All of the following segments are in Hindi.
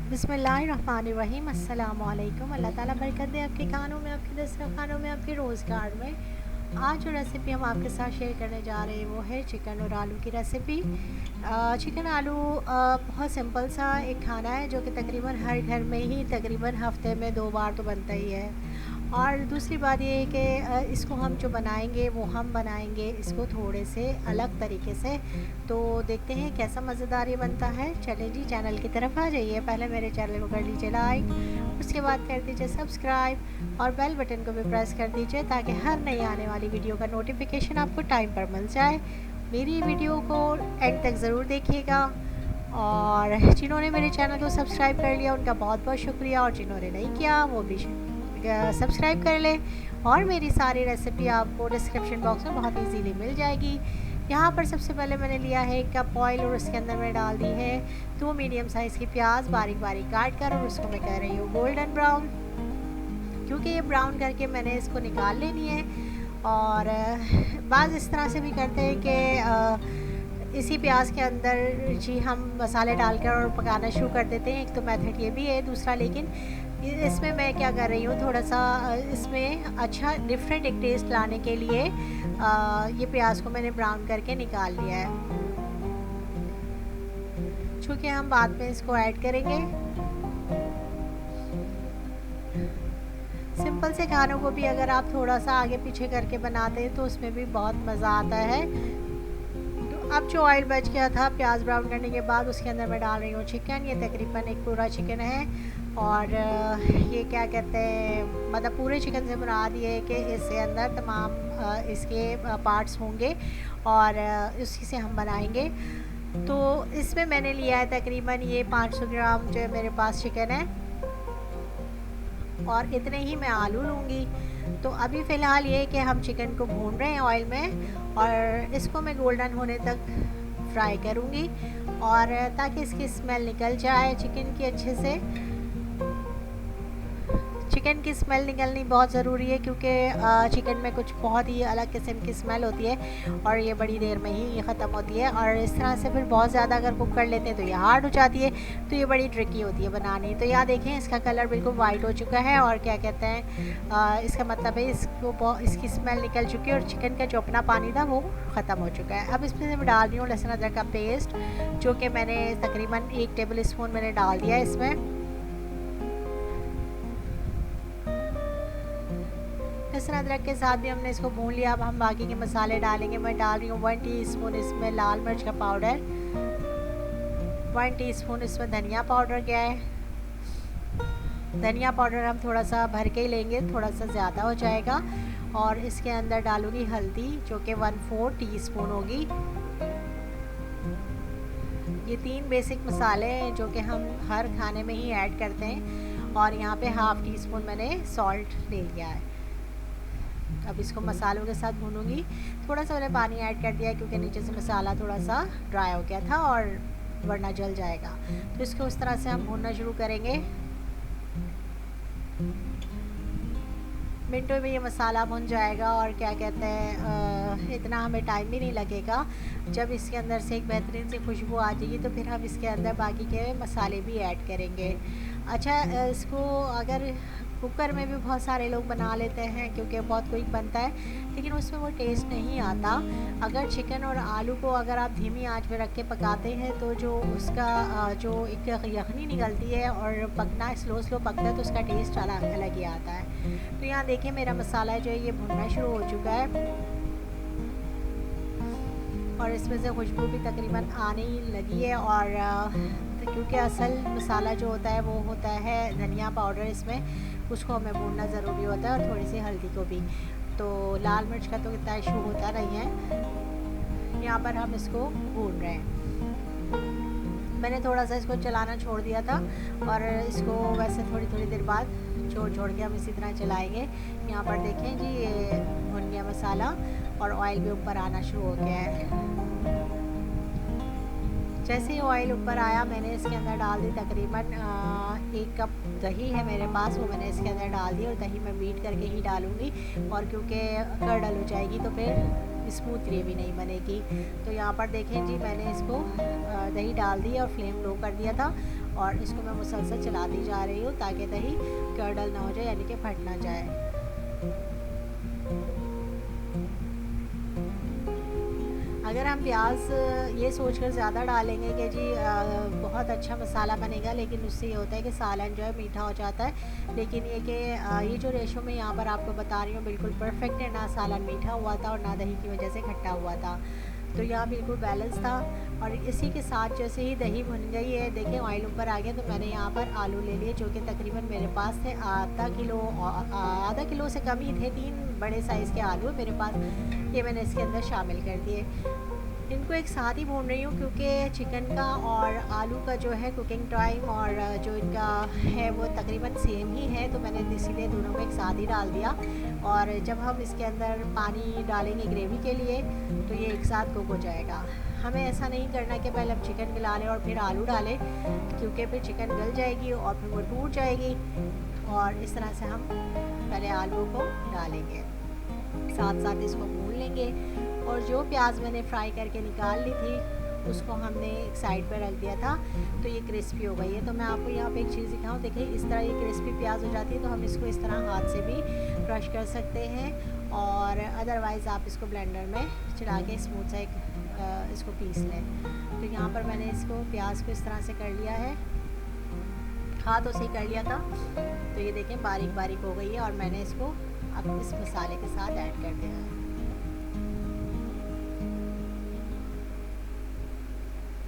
बिस्मिल्लाहिर्रहमानिर्रहीम अस्सलामुअलैकुम। अल्लाह ताला बरकत दे आपके खानों में, आपके दस्तरखानों में, आपके रोज़गार में। आज जो रेसिपी हम आपके साथ शेयर करने जा रहे हैं वो है चिकन और आलू की रेसिपी। चिकन आलू बहुत सिंपल सा एक खाना है जो कि तकरीबन हर घर में ही तकरीबन हफ्ते में 2 बार तो बनता ही है। और दूसरी बात ये है कि इसको हम जो बनाएंगे वो हम बनाएंगे इसको थोड़े से अलग तरीके से। तो देखते हैं कैसा मज़ेदार ये बनता है। चलें जी, चैनल की तरफ आ जाइए। पहले मेरे चैनल को कर लीजिए लाइक, उसके बाद कर दीजिए सब्सक्राइब और बेल बटन को भी प्रेस कर दीजिए ताकि हर नई आने वाली वीडियो का नोटिफिकेशन आपको टाइम पर मिल जाए। मेरी वीडियो को एंड तक ज़रूर देखिएगा। और जिन्होंने मेरे चैनल को सब्सक्राइब कर लिया उनका बहुत बहुत शुक्रिया, और जिन्होंने नहीं किया वो भी सब्सक्राइब कर लें। और मेरी सारी रेसिपी आपको डिस्क्रिप्शन बॉक्स में बहुत इजीली मिल जाएगी। यहाँ पर सबसे पहले मैंने लिया है 1 कप ऑयल और उसके अंदर मैंने डाल दी है 2 मीडियम साइज़ की प्याज बारीक बारीक काट कर, और उसको मैं कर रही हूँ गोल्डन ब्राउन, क्योंकि ये ब्राउन करके मैंने इसको निकाल लेनी है। और बाज़ इस तरह से भी करते हैं कि इसी प्याज के अंदर जी हम मसाले डालकर और पकाना शुरू कर देते हैं। एक तो मेथड ये भी है, दूसरा लेकिन इसमें मैं क्या कर रही हूँ, थोड़ा सा इसमें अच्छा डिफरेंट एक टेस्ट लाने के लिए ये प्याज को मैंने ब्राउन करके निकाल लिया है, चूँकि हम बाद में इसको ऐड करेंगे। सिंपल से खानों को भी अगर आप थोड़ा सा आगे पीछे करके बनाते हैं तो उसमें भी बहुत मज़ा आता है। तो अब जो ऑयल बच गया था प्याज ब्राउन करने के बाद उसके अंदर मैं डाल रही हूँ चिकन। ये तकरीबन एक पूरा चिकन है, और ये क्या कहते हैं, मतलब पूरे चिकन से बना दिए कि इसके अंदर तमाम इसके पार्ट्स होंगे और उसी से हम बनाएंगे। तो इसमें मैंने लिया है तकरीबन ये 500 ग्राम जो मेरे पास चिकन है, और इतने ही मैं आलू लूँगी। तो अभी फ़िलहाल ये कि हम चिकन को भून रहे हैं ऑयल में, और इसको मैं गोल्डन होने तक फ्राई करूँगी, और ताकि इसकी स्मेल निकल जाए चिकन की अच्छे से। चिकन की स्मेल निकलनी बहुत ज़रूरी है, क्योंकि चिकन में कुछ बहुत ही अलग किस्म की स्मेल होती है और ये बड़ी देर में ही ये ख़त्म होती है। और इस तरह से फिर बहुत ज़्यादा अगर कुक कर लेते हैं तो ये हार्ड हो जाती है, तो ये बड़ी ट्रिकी होती है बनानी। तो यहाँ देखें इसका कलर बिल्कुल वाइट हो चुका है, और क्या कहते हैं इसका मतलब है इसकी स्मेल निकल चुकी है और चिकन का जो अपना पानी था वो ख़त्म हो चुका है। अब इसमें से मैं डाल रही हूँ लहसुन अदरक का पेस्ट, जो कि मैंने तकरीबन 1 टेबल स्पून मैंने डाल दिया है इसमें। लहसुन अदरक के साथ भी हमने इसको भून लिया। अब हम बाकी के मसाले डालेंगे। मैं डाल रही हूँ 1 टीस्पून इसमें लाल मिर्च का पाउडर, 1 टीस्पून इसमें धनिया पाउडर गया है। धनिया पाउडर हम थोड़ा सा भर के ही लेंगे, थोड़ा सा ज़्यादा हो जाएगा। और इसके अंदर डालूँगी हल्दी, जो कि 1/4 टीस्पून होगी। ये 3 बेसिक मसाले हैं जो कि हम हर खाने में ही ऐड करते हैं। और यहाँ पे ½ टीस्पून मैंने सॉल्ट ले लिया है। अब इसको मसालों के साथ भूनूंगी। थोड़ा सा मैंने पानी ऐड कर दिया है क्योंकि नीचे से मसाला थोड़ा सा ड्राई हो गया था और वरना जल जाएगा। तो इसको उस तरह से हम भूनना शुरू करेंगे। मिनटों में ये मसाला भुन जाएगा, और क्या कहते हैं इतना हमें टाइम भी नहीं लगेगा। जब इसके अंदर से एक बेहतरीन सी खुशबू आ जाएगी तो फिर हम इसके अंदर बाकी के मसाले भी ऐड करेंगे। अच्छा, इसको अगर कुकर में भी बहुत सारे लोग बना लेते हैं क्योंकि बहुत क्विक बनता है, लेकिन उसमें वो टेस्ट नहीं आता। अगर चिकन और आलू को अगर आप धीमी आंच पे रख के पकाते हैं तो जो उसका जो एक यखनी निकलती है और पकना स्लो पकता है तो उसका टेस्ट अलग ही आता है। तो यहाँ देखिए मेरा मसाला जो है ये भुनना शुरू हो चुका है, और इसमें से खुशबू भी तकरीबन आने ही लगी है। और क्योंकि असल मसाला जो होता है वो होता है धनिया पाउडर, इसमें उसको हमें भूनना ज़रूरी होता है, और थोड़ी सी हल्दी को भी। तो लाल मिर्च का तो इतना इशू होता नहीं है। यहाँ पर हम इसको भून रहे हैं। मैंने थोड़ा सा इसको चलाना छोड़ दिया था, और इसको वैसे थोड़ी देर बाद छोड़ के हम इसी तरह चलाएंगे। यहाँ पर देखें जी ये भुन गया मसाला और ऑयल भी ऊपर आना शुरू हो गया है। जैसे ही ऑयल ऊपर आया मैंने इसके अंदर डाल दी तकरीबन 1 कप दही है मेरे पास, वो मैंने इसके अंदर डाल दी। और दही मैं बीट करके ही डालूँगी, और क्योंकि कर्डल हो जाएगी तो फिर स्मूथ ग्रेवी नहीं बनेगी। तो यहाँ पर देखें जी मैंने इसको दही डाल दी और फ्लेम लो कर दिया था, और इसको मैं मुसलसल चलाती जा रही हूँ ताकि दही कर्डल ना हो जाए, यानी कि फट ना जाए। अगर हम प्याज ये सोचकर ज़्यादा डालेंगे कि जी बहुत अच्छा मसाला बनेगा, लेकिन उससे ये होता है कि सालन जो है मीठा हो जाता है। लेकिन ये कि ये जो रेशो मैं यहाँ पर आपको बता रही हूँ बिल्कुल परफेक्ट है, ना सालन मीठा हुआ था और ना दही की वजह से खट्टा हुआ था। तो यहाँ बिल्कुल बैलेंस था। और इसी के साथ जैसे ही दही भुन गई है, देखिए ऑयल ऊपर आ गया, तो मैंने यहाँ पर आलू ले लिए, जो कि तकरीबन मेरे पास थे आधा किलो से कम ही थे। 3 बड़े साइज़ के आलू मेरे पास, ये मैंने इसके अंदर शामिल कर दिए। इनको एक साथ ही भून रही हूँ क्योंकि चिकन का और आलू का जो है कुकिंग टाइम और जो इनका है वो तकरीबन सेम ही है, तो मैंने इसीलिए दोनों को एक साथ ही डाल दिया। और जब हम इसके अंदर पानी डालेंगे ग्रेवी के लिए, तो ये एक साथ कुक हो जाएगा। हमें ऐसा नहीं करना कि पहले हम चिकन मिला लें और फिर आलू डालें, क्योंकि फिर चिकन गल जाएगी और फिर वो टूट जाएगी। और इस तरह से हम पहले आलू को डालेंगे, साथ साथ इसको भून लेंगे। और जो प्याज मैंने फ्राई करके निकाल ली थी, उसको हमने एक साइड पर रख दिया था, तो ये क्रिस्पी हो गई है। तो मैं आपको यहाँ पे एक चीज़ दिखाऊँ, देखिए इस तरह ये क्रिस्पी प्याज हो जाती है, तो हम इसको इस तरह हाथ से भी क्रश कर सकते हैं, और अदरवाइज़ आप इसको ब्लेंडर में चला के स्मूथ सा इसको पीस लें। तो यहाँ पर मैंने इसको प्याज को इस तरह से कर लिया है, हाथों से ही कर लिया था। तो ये देखें बारीक बारीक हो गई है, और मैंने इसको अब इस मसाले के साथ ऐड कर दिया है।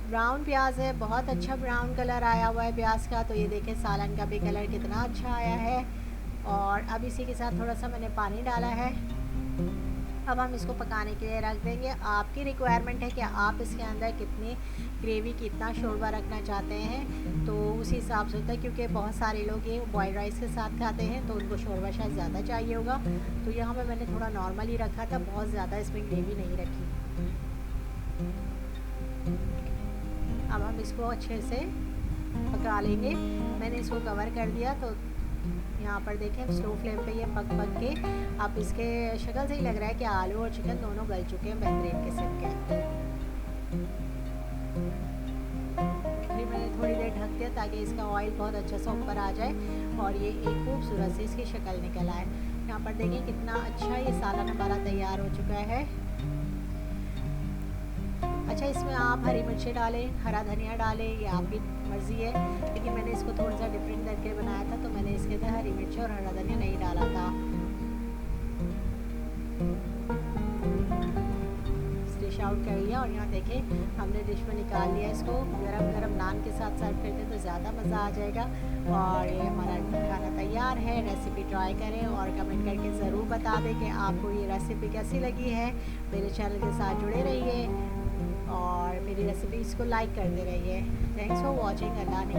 ब्राउन प्याज है, बहुत अच्छा ब्राउन कलर आया हुआ है प्याज का। तो ये देखें सालन का भी कलर कितना अच्छा आया है। और अब इसी के साथ थोड़ा सा मैंने पानी डाला है। अब हम इसको पकाने के लिए रख देंगे। आपकी रिक्वायरमेंट है कि आप इसके अंदर कितनी ग्रेवी, कितना शोरबा रखना चाहते हैं, तो उसी हिसाब से होता है, क्योंकि बहुत सारे लोग ये बॉयल्ड राइस के साथ खाते हैं, तो उनको शोरबा शायद ज़्यादा चाहिए होगा। तो यहाँ पे मैंने थोड़ा नॉर्मल ही रखा था, बहुत ज़्यादा इसमें ग्रेवी नहीं रखी। अब हम इसको अच्छे से पका लेंगे। मैंने इसको कवर कर दिया, तो यहाँ पर देखें स्लो फ्लेम पे ये पक के, अब इसके शक्ल से ही लग रहा है कि आलू और चिकन दोनों गल चुके हैं बेहतरीन किस्म के। फिर मैंने थोड़ी देर ढक दिया ताकि इसका ऑयल बहुत अच्छा सा ऊपर आ जाए और ये एक खूबसूरत सी इसकी शक्ल निकल आए। यहाँ पर देखिए कितना अच्छा ये सालन हमारा तैयार हो चुका है। अच्छा, इसमें आप हरी मिर्चें डालें, हरा धनिया डालें, ये आपकी मर्ज़ी है, लेकिन मैंने इसको थोड़ा सा डिफरेंट करके बनाया था, तो मैंने इसके अंदर हरी मिर्चें और हरा धनिया नहीं डाला था। डिश आउट कर लिया, और यहाँ देखें हमने डिश में निकाल लिया। इसको गरम गरम नान के साथ सर्व करते तो ज़्यादा मज़ा आ जाएगा। और ये हमारा खाना तैयार है। रेसिपी ट्राई करें और कमेंट करके ज़रूर बता दें कि आपको ये रेसिपी कैसी लगी है। मेरे चैनल के साथ जुड़े रहिए और मेरी रेसिपीज़ को लाइक करते रहिए। Thanks for watching. अल्लाह ने